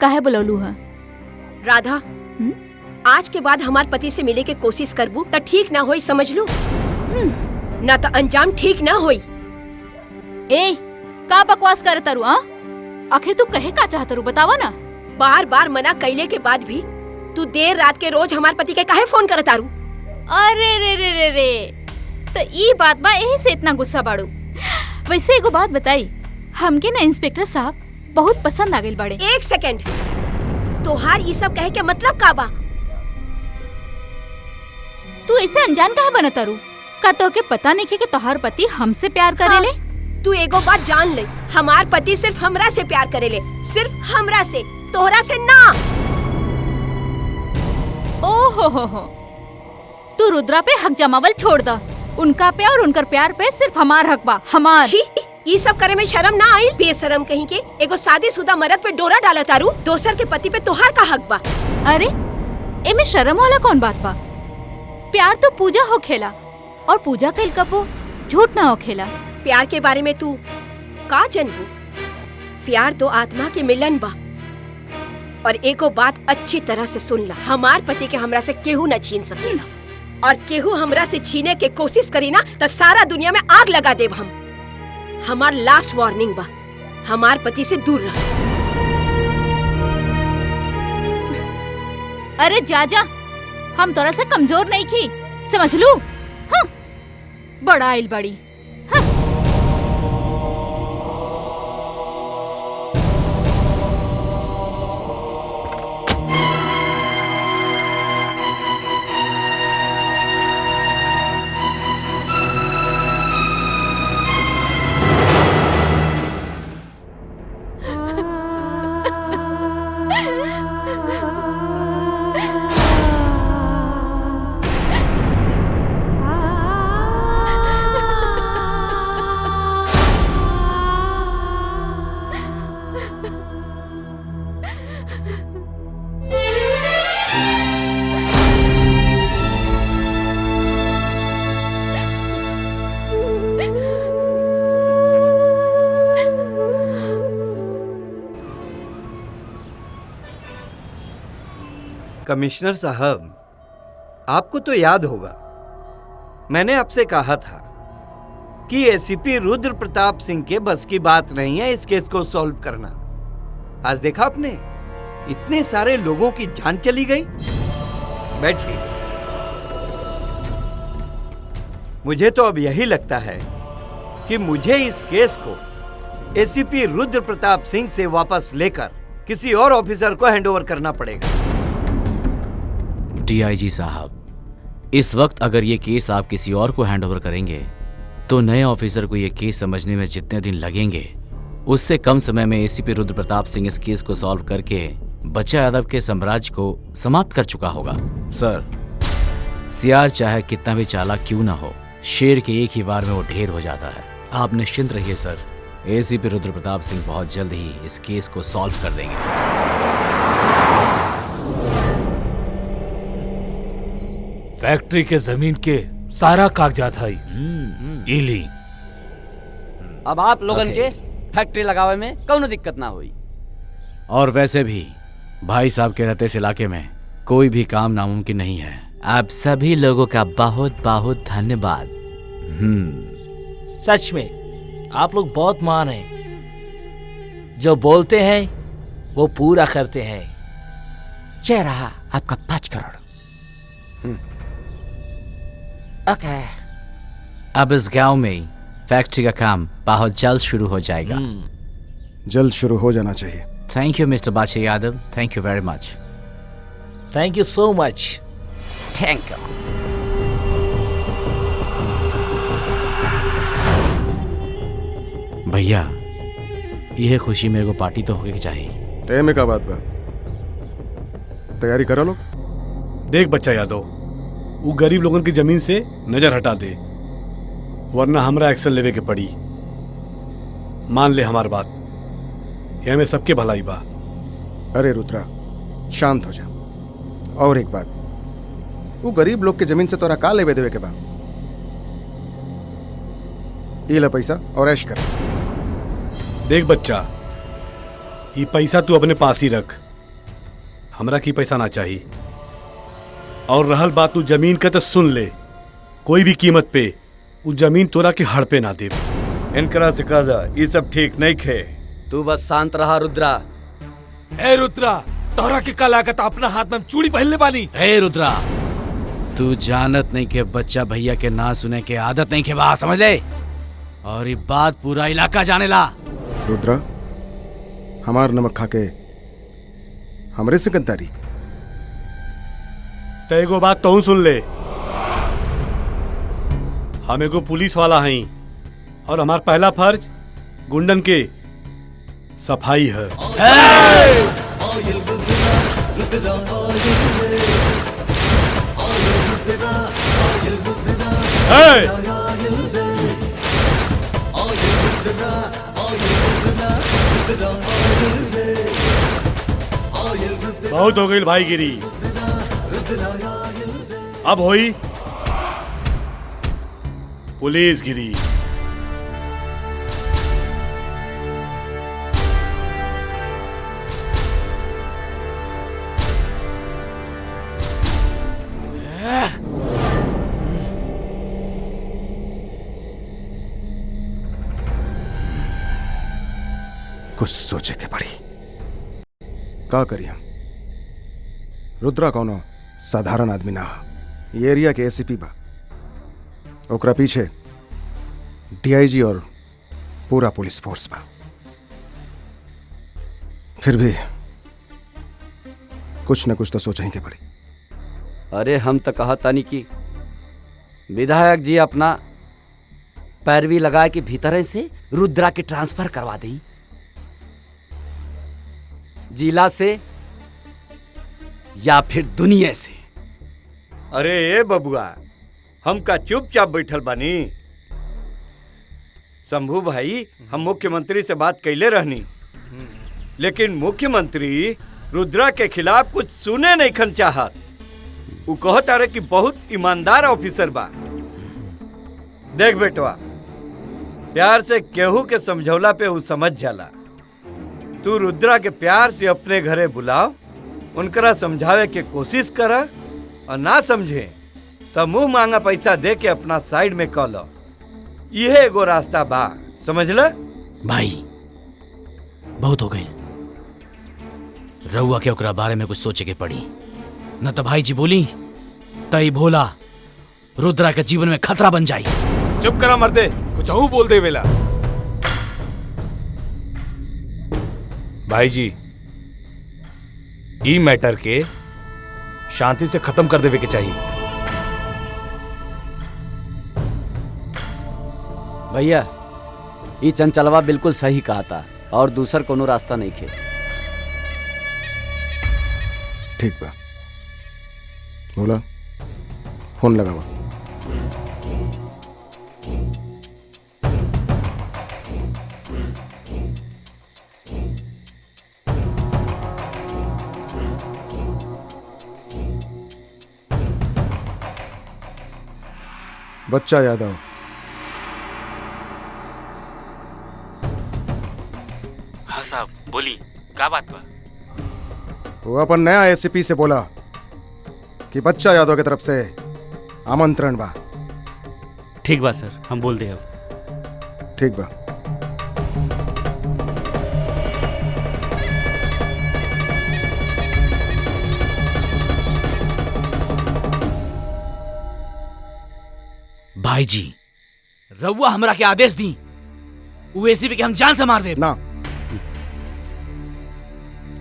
काहे बुलौलू है? राधा, आज के बाद हमार पति से मिले के कोशिश करबू त ठीक ना होई, समझ लू ना तो अंजाम ठीक ना होई। ए, का बकवास कर तारू? आखिर तू कहे का चाहत रू, बतावा ना। बार बार मना कैले के बाद भी तू देर रात के रोज हमार पति के काहे फोन करत तारू? अरे रे रे रे रे, तो ई बात बा, यही से इतना गुस्सा बाड़ू। वैसे एगो बात बताई, हमके ना इंस्पेक्टर साहब बहुत पसंद आ गइल बाड़े। एक सेकंड, तोहार ई सब कहे के मतलब का बा? तू ऐसे अनजान काहे बनत तारू? का तोके पता नहीं कि तोहार पति हमसे प्यार करेले? हाँ, तू एगो बात जान ले, हमार पति सिर्फ हमरा से प्यार करेले, सिर्फ हमरा से, तोहरा से ना। ओ हो, तू रुद्रा पे हक जमावल छोड़ दा। उनका पे और उनकर प्यार पे सिर्फ हमार हक बा, हमार। छी, ई सब करे में शर्म ना आई? बेशरम कहीं के एगो शादीशुदा मर्द पे डोरा डाला तारू, दोसर के पति पे तोहार का हक बा? अरे एमे शर्म वाला कौन बात बा? प्यार तो पूजा हो खेला, और पूजा कइल कबो झूठ ना हो खेला। प्यार के बारे में तू का जानबू? प्यार तो आत्मा के मिलन बा। और एको बात अच्छी तरह से सुन ला, हमार पति के हमरा से केहू न छीन सकेला, और केहू हमरा से छीने के कोशिश करी ना तो सारा दुनिया में आग लगा देब हम। हमार लास्ट वार्निंग बा, हमार पति से दूर रह। अरे जा जा, हम तोरा से कमजोर नहीं की, समझ लू? हाँ, बड़ा आइल बड़ी। हाँ। कमिश्नर साहब, आपको तो याद होगा, मैंने आपसे कहा था कि एसीपी रुद्र प्रताप सिंह के बस की बात नहीं है इस केस को सॉल्व करना। आज देखा आपने, इतने सारे लोगों की जान चली गई। बैठिए। मुझे तो अब यही लगता है कि मुझे इस केस को एसीपी रुद्र प्रताप सिंह से वापस लेकर किसी और ऑफिसर को हैंडओवर करना पड़ेगा। डीआईजी साहब, इस वक्त अगर ये केस आप किसी और को हैंडओवर करेंगे तो नए ऑफिसर को ये केस समझने में जितने दिन लगेंगे उससे कम समय में एसीपी रुद्र प्रताप सिंह इस केस को सॉल्व करके बच्चा यादव के साम्राज्य को समाप्त कर चुका होगा। सर, सियार चाहे कितना भी चालाक क्यों ना हो, शेर के एक ही वार में वो ढेर हो जाता है। आप निश्चिंत रहिए सर, एसीपी रुद्र प्रताप सिंह बहुत जल्द ही इस केस को सॉल्व कर देंगे। फैक्ट्री के जमीन के सारा कागजात है, इली। अब आप लोगन के फैक्ट्री लगावे में कौनो दिक्कत ना हुई। और वैसे भी भाई साहब के रहते इस इलाके में कोई भी काम नामुमकिन नहीं है। आप सभी लोगों का बहुत बहुत धन्यवाद। सच में आप लोग बहुत महान हैं, जो बोलते हैं वो पूरा करते हैं। जय रहा आपका 5 करोड़। ओके। अब इस गांव में फैक्ट्री का काम बहुत जल्द शुरू हो जाएगा। जल्द शुरू हो जाना चाहिए। थैंक यू मिस्टर बादशाह यादव, थैंक यू वेरी मच। Thank you so much. Thank you. भैया, यह खुशी मेरे को पार्टी तो होगी चाहिए। तय में का बात बा, तैयारी करो लोग। देख बच्चा यादव, वो गरीब लोगन की जमीन से नजर हटा दे, वरना हमरा एक्शन लेवे के पड़ी। मान ले हमार बात, यह में सबके भलाई बा। अरे रुद्रा, शांत हो जा। और एक बात, वो गरीब लोग के जमीन से तोरा का लेवे देवे के बा? ये ले पैसा और ऐश कर। देख बच्चा, ये पैसा तू अपने पास ही रख, हमरा की पैसा ना चाहिए। और रहल बात तू जमीन के तो सुन ले, कोई भी कीमत पे वो जमीन तोरा के हड़पे ना दे। इनकरा से कहा ये सब ठीक नहीं खे। तू बस शांत रहा रुद्रा। ए रुद्रा, तोहरा के का लागत अपना हाथ में हम चूड़ी पहनले बानी। ए रुद्रा, तू जानत नहीं के बच्चा भैया के ना सुने के आदत नहीं के बात समझ ले, और ये बात पूरा इलाका जाने ला। रुद्रा, हमार नमक खा के हमरे से गद्दारी। तो एगो बात तो सुन ले, हम एगो पुलिस वाला हई और हमार पहला फर्ज गुंडन के सफाई है। बहुत हो गई भाईगिरी, अब होई पुलिस गिरी। कुछ सोचे के पड़ी। का करी हम? रुद्रा कौनो साधारण आदमी ना, ये एरिया के एसीपी बा, ओकरा पीछे डीआईजी और पूरा पुलिस फोर्स बा। फिर भी कुछ न कुछ तो सोच ही के पड़ी। अरे हम तो कहा तानी कि विधायक जी अपना पैरवी लगा के भीतर से रुद्रा के ट्रांसफर करवा दें, जिला से या फिर दुनिया से। अरे ए बबुआ, हम का चुपचाप बैठल बानी। शंभू भाई, हम मुख्यमंत्री से बात कैले रहनी, लेकिन मुख्यमंत्री रुद्रा के खिलाफ कुछ सुने नहीं खन चाहत। वो कहता रहे कि बहुत ईमानदार ऑफिसर बा। देख बेटवा, प्यार से केहू के समझौला पे वो समझ जाला। तू रुद्रा के प्यार से अपने घरे बुलाओ, उनकरा समझावे के कोशिश करा, और ना समझे तो मुंह मांगा पैसा दे के अपना साइड में कह लो। यह एगो रास्ता बा, समझ ल? भाई बहुत हो गई, रउआ के ओकरा बारे में कुछ सोचे के पड़ी, न तो भाई जी बोली तई भोला रुद्रा के जीवन में खतरा बन जाई। चुप करा मर्दे, कुछ और बोल दे वेला। भाई जी, ई मैटर के शांति से खत्म कर देवे के चाहिए। भैया, ये चंचलवा बिल्कुल सही कहा था, और दूसर कोनो रास्ता नहीं खे। ठीक बा, बोला फोन लगावा। बच्चा यादव, हाँ साहब बोली, क्या बात बा? वो अपन नया एसीपी से बोला कि बच्चा यादव की तरफ से आमंत्रण बा। ठीक बा सर, हम बोल दे अब। ठीक बा। भाई जी, रउआ हमरा के आदेश दी, वो एसीपी के हम जान से मार दे ना।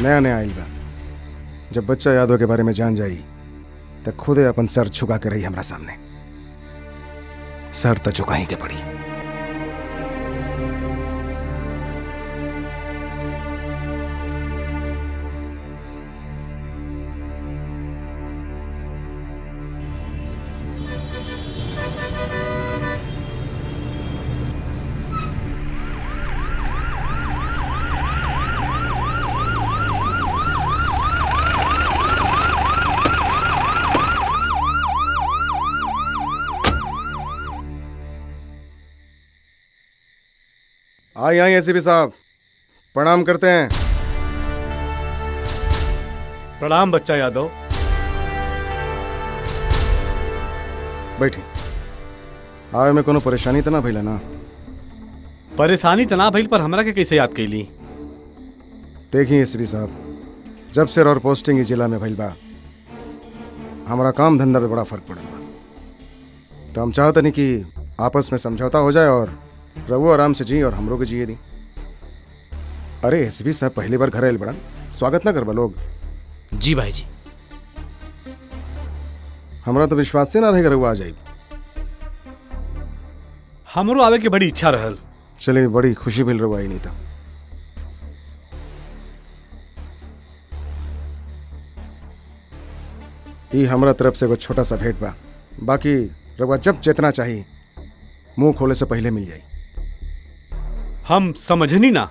नया नया आइल बा, जब बच्चा यादव के बारे में जान जाई तो खुदे अपन सर झुका के रही हमरा सामने। सर तो झुका ही के पड़ी। आई आई एसीपी साहब, प्रणाम करते हैं। प्रणाम बच्चा यादव। बैठी। आवे में कोनो परेशानी तो ना भइला ना? परेशानी तना भइल, पर हमरा के कैसे याद कैली? देखिए एसपी साहब, जब से और पोस्टिंग इस जिला में भइल बा, हमारा काम धंधा पे बड़ा फर्क पड़ल बा। तो हम चाहते नहीं कि आपस में समझौता हो जाए और रघु आराम से जी और हमरो के जिए दी। अरे एसपी साहब पहली बार घर आयल बड़ा, स्वागत ना करबा लोग? जी भाई जी। हमरा तो विश्वास से ना रहेगा रघु आ जाए। हमरो आवे की बड़ी इच्छा रहल। चलिए, बड़ी खुशी मिल रही नहीं था। ये हमरा तरफ से कुछ छोटा सा भेंट बा, बाकी रघुआ जब चेतना चाहिए मुंह खोले से पहले मिल जाए। हम समझनी ना।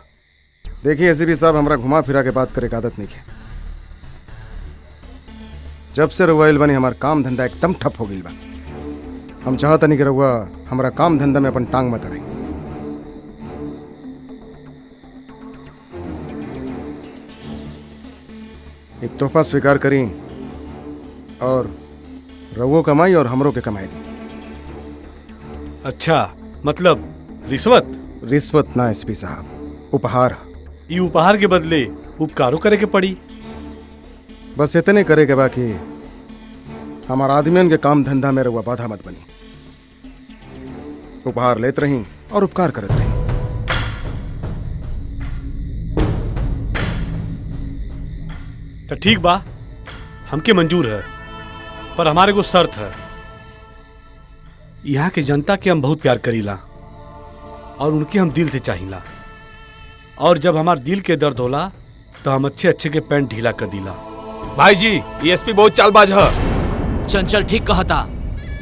देखिए एसपी साहब, हमरा घुमा फिरा के बात करे की आदत नहीं है। जब से रघुआ आइल बानी हमार काम धंधा एकदम ठप हो गई बा। हम चाहता नहीं कि रघुआ हमारा काम धंधा में अपन टांग मत अड़ाई। एक तोहफा स्वीकार करी और रघुओ कमाई और हमरों के कमाई दी। अच्छा, मतलब रिश्वत? रिश्वत ना एसपी साहब, उपहार। ई उपहार के बदले उपकारों करे के पड़ी। बस इतने करे के बाकी हमारा आदमियन के काम धंधा में रघुआ बाधा मत बनी। उपहार लेत रही और उपकार करत रही। तो ठीक बा, हमके मंजूर है, पर हमारे को शर्त है। यहाँ के जनता के हम बहुत प्यार करीला और उनके हम दिल से चाहिला। और जब हमार दिल के दर्द होला तो हम अच्छे अच्छे के पैंट ढीला कर दिला। भाई जी, एसपी बहुत चालबाज है। चंचल ठीक कहा था।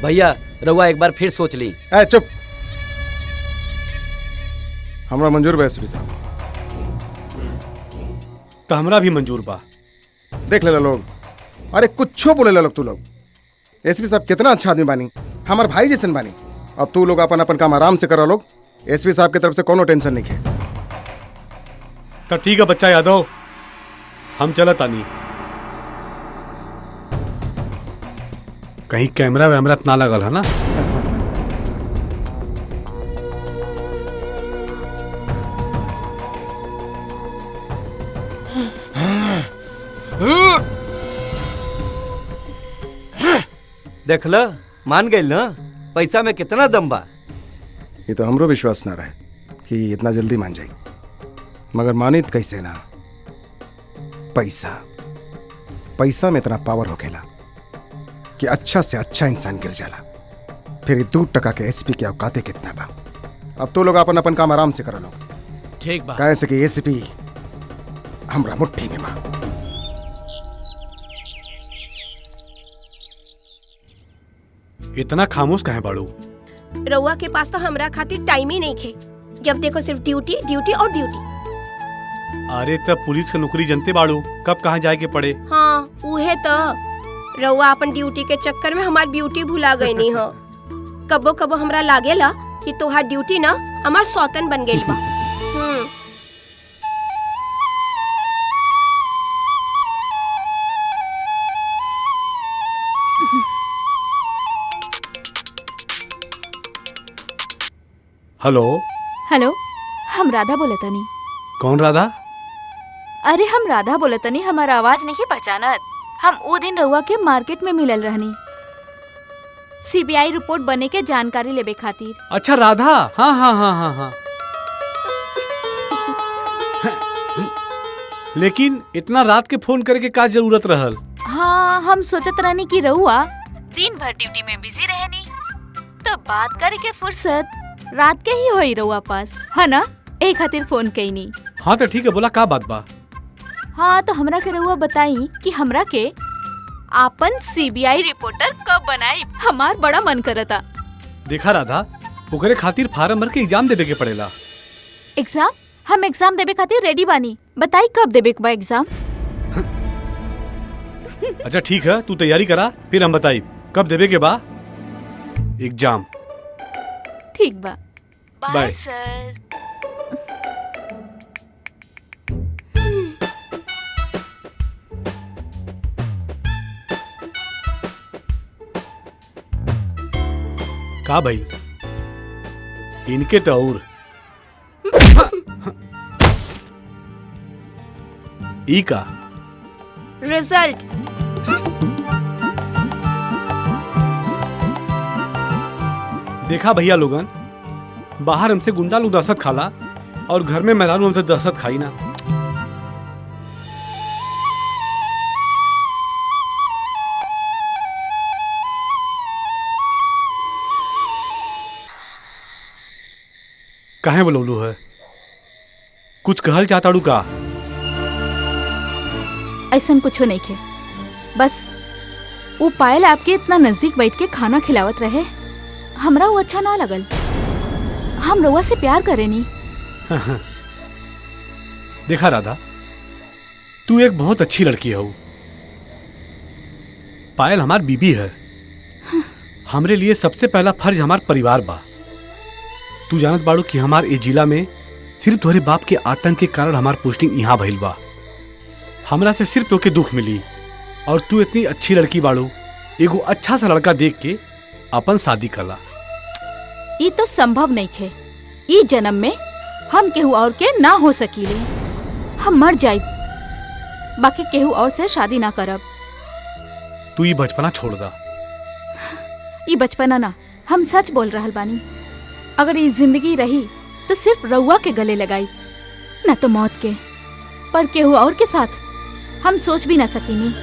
भैया रउआ एक बार फिर सोच ली। ए चुप, हमरा मंजूर बा एसपी साहब। तो हमरा भी मंजूर बा। देख ले लोग, अरे कुछ बोले लोग तू लोग। एसपी साहब कितना अच्छा आदमी बानी, हमार भाई जैसन बानी। अब तू लोग अपन अपन काम आराम से करा लोग। एसपी साहब की तरफ से कोनो टेंशन नहीं है। तो ठीक है बच्चा यादव, हम चलत आनी। कहीं कैमरा वैमरा ना लगल है ना? देख लो, मान गई ना पैसा में कितना दम बा। ये तो हमरो विश्वास ना रहे कि इतना जल्दी मान जाए, मगर मानित कैसे ना। पैसा में इतना पावर होखेला कि अच्छा से अच्छा इंसान गिर जाला। फिर 2% के एसपी के औकाते कितना बा। अब तो लोग अपन अपन काम आराम से करा लो। ठीक बा। कैसे कि एसपी हमरा मुट्ठी में बा। इतना खामोश काहे बाड़ू? रउआ के पास तो हमरा खातिर टाइम ही नहीं खे। जब देखो सिर्फ ड्यूटी ड्यूटी और ड्यूटी। अरे तब पुलिस के नौकरी जनते बाड़ू, कब कहाँ जाए के पड़े। हाँ उहे तो। रउआ अपन ड्यूटी के चक्कर में हमार ब्यूटी भुला गई नी हो। कबो कबो हमरा लागेला कि तोहार ड्यूटी ना हमार सौतन बन गई बा। हेलो। हेलो, हम राधा बोलतनी। कौन राधा? अरे हम राधा बोलतनी, हमारा आवाज नहीं पहचानत। हम ऊ दिन रउआ के मार्केट में मिलल रहनी, सीबीआई रिपोर्ट बने के जानकारी लेबे खातिर। अच्छा राधा, हाँ हाँ हाँ हाँ हाँ। लेकिन इतना रात के फोन करके का जरूरत रहल? हाँ, हम सोचत रहनी कि रउआ दिन भर ड्यूटी में बिजी रहनी, तो बात करे के फुर्सत रात के ही होई रउआ पास, है ना? एक खातिर फोन कईनी। हाँ तो ठीक है, बोला का बात बा? हाँ तो हमरा के रउआ बताई कि हमरा के आपन सीबीआई रिपोर्टर कब बनाई। हमार बड़ा मन करता। देखा राधा, ओकरे खातिर फार्म भर के एग्जाम देवे के पड़ेला। एग्जाम? हम एग्जाम देवे खातिर रेडी बानी। बताई कब देवे के बा एग्जाम? अच्छा ठीक है, तू तैयारी करा, फिर हम बताई कब देवे के बा एग्जाम। ठीक बा। बाय बाय सर। का भाई इनके तो और ई का रिजल्ट देखा भैया लोगन, बाहर हमसे गुंडा लोग दहशत खाला और घर में मेहरानू हमसे दहशत खाई ना। काहे बोलौलू है? कुछ कहल चाहताड़ू का? ऐसा कुछ नहीं खे, बस वो पायल आपके इतना नजदीक बैठ के खाना खिलावत रहे, हमरा वो अच्छा ना लगल। हम रउआ से प्यार करेनी। देखा राधा, तू एक बहुत अच्छी लड़की है। पायल हमार बीबी है। हमरे लिए सबसे पहला फर्ज हमार परिवार बा। तू जानत बाड़ू कि हमार ए जिला में सिर्फ तोहरे बाप के आतंक के कारण हमार पोस्टिंग यहाँ भइल बा। हमरा से सिर्फ तोके दुख मिली और तू इतनी अच्छी लड़की बाड़ू, एगो अच्छा सा लड़का देख के अपन शादी कला। ये तो संभव नहीं खे। ई जन्म में हम केहू और के ना हो सकीले। हम मर जाइब, बाकी केहू और से शादी ना करब। तू ये बचपना छोड़ दा। ये बचपना ना, हम सच बोल रहल बानी। अगर ये जिंदगी रही तो सिर्फ रउआ के गले लगाई, न तो मौत के। पर केहू और के साथ हम सोच भी ना सकीनी।